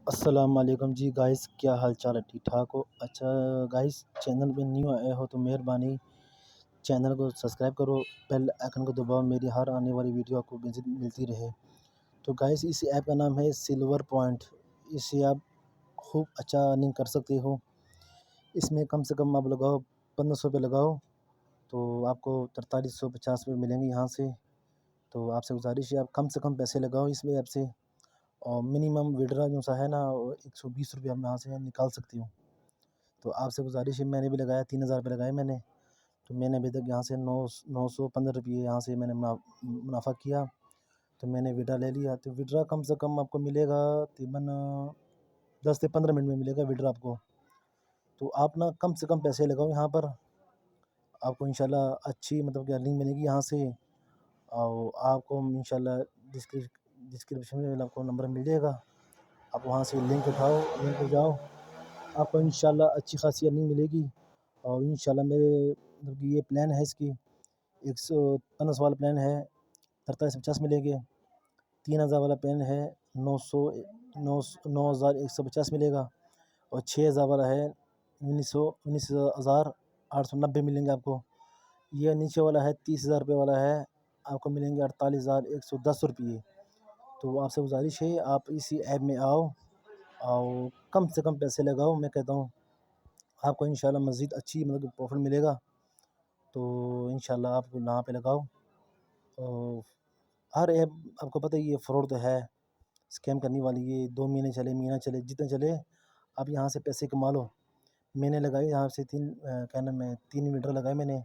السلام علیکم جی گائز، کیا حال چال ہے؟ ٹھیک ٹھاک ہو؟ اچھا گائز، چینل پہ نیو آئے ہو تو مہربانی چینل کو سبسکرائب کرو، بیل آئکن کو دباؤ، میری ہر آنے والی ویڈیو آپ کو ملتی رہے۔ تو گائز، اس ایپ کا نام ہے سلور پوائنٹ۔ اس سے آپ خوب اچھا ارننگ کر سکتے ہو۔ اس میں کم سے کم آپ لگاؤ 1500 روپے لگاؤ تو آپ کو 4350 روپے ملیں گے یہاں سے۔ تو آپ سے گزارش ہے آپ کم سے کم پیسے لگاؤ اس میں ایپ سے، اور منیمم وڈرا جو سا ہے نا 120 روپے ہم یہاں سے نکال سکتی ہوں۔ تو آپ سے گزارش ہے، میں نے بھی لگایا 3000 روپے لگائے میں نے، تو میں نے ابھی تک یہاں سے 915 روپے یہاں سے میں نے منافع کیا، تو میں نے وڈرا لے لیا۔ تو وڈرا کم سے کم آپ کو ملے گا تقریباً 10 سے 15 منٹ میں ملے گا وڈرا آپ کو۔ تو آپ نا کم سے کم پیسے لگاؤ یہاں پر، آپ کو انشاءاللہ اچھی کہ ارننگ ملے گی یہاں سے، اور آپ کو انشاءاللہ ڈسکرپشن میں آپ کو نمبر مل جائے گا، آپ وہاں سے لنک اٹھاؤ، لنک پہ جاؤ، آپ کو انشاءاللہ اچھی خاصی ارننگ ملے گی۔ اور انشاءاللہ میرے یہ پلان ہے، اس کی 115 والا پلان ہے 4350 ملے گے، 3000 والا پلان ہے 9150 ملے گا، اور 6000 والا ہے 19,890 ملیں گے آپ کو۔ یہ نیچے والا ہے 30,000 روپے والا ہے، آپ کو ملیں گے 48,110 روپیے۔ تو آپ سے گزارش ہے آپ اسی ایپ میں آؤ اور کم سے کم پیسے لگاؤ، میں کہتا ہوں آپ کو انشاءاللہ مزید اچھی پروفٹ ملے گا۔ تو انشاءاللہ آپ یہاں پہ لگاؤ۔ اور ہر ایپ آپ کو پتہ ہی یہ فراڈ تو ہے، اسکیم کرنے والی، یہ 2 مہینے چلے، مہینہ چلے، جتنے چلے آپ یہاں سے پیسے کما لو۔ میں نے لگائی یہاں سے 3 وڈرا لگائے میں نے،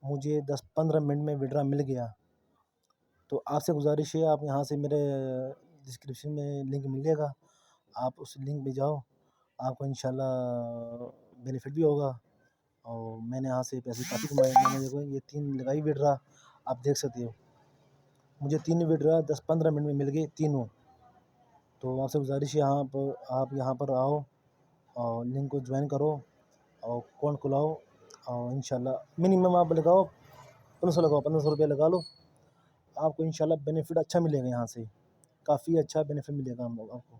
مجھے 10-15 منٹ میں وڈرا مل گیا۔ تو آپ سے گزارش ہے آپ یہاں سے میرے ڈسکرپشن میں لنک مل جائے گا، آپ اس لنک پہ جاؤ، آپ کو انشاءاللہ بینیفٹ بھی ہوگا۔ اور میں نے یہاں سے پیسے کافی کمائے، میں نے دیکھو یہ 3 لگائی وڈرا، آپ دیکھ سکتے ہو، مجھے 3 وڈرا 10-15 منٹ میں مل گئے تینوں۔ تو آپ سے گزارش ہے آپ یہاں پر آؤ اور لنک کو جوائن کرو اور اکاؤنٹ کھلاؤ، اور انشاءاللہ منیمم آپ لگاؤ 1500 روپے لگا لو، آپ کو انشاءاللہ بینیفٹ اچھا ملے گا یہاں سے، کافی اچھا بینیفٹ ملے گا آپ کو۔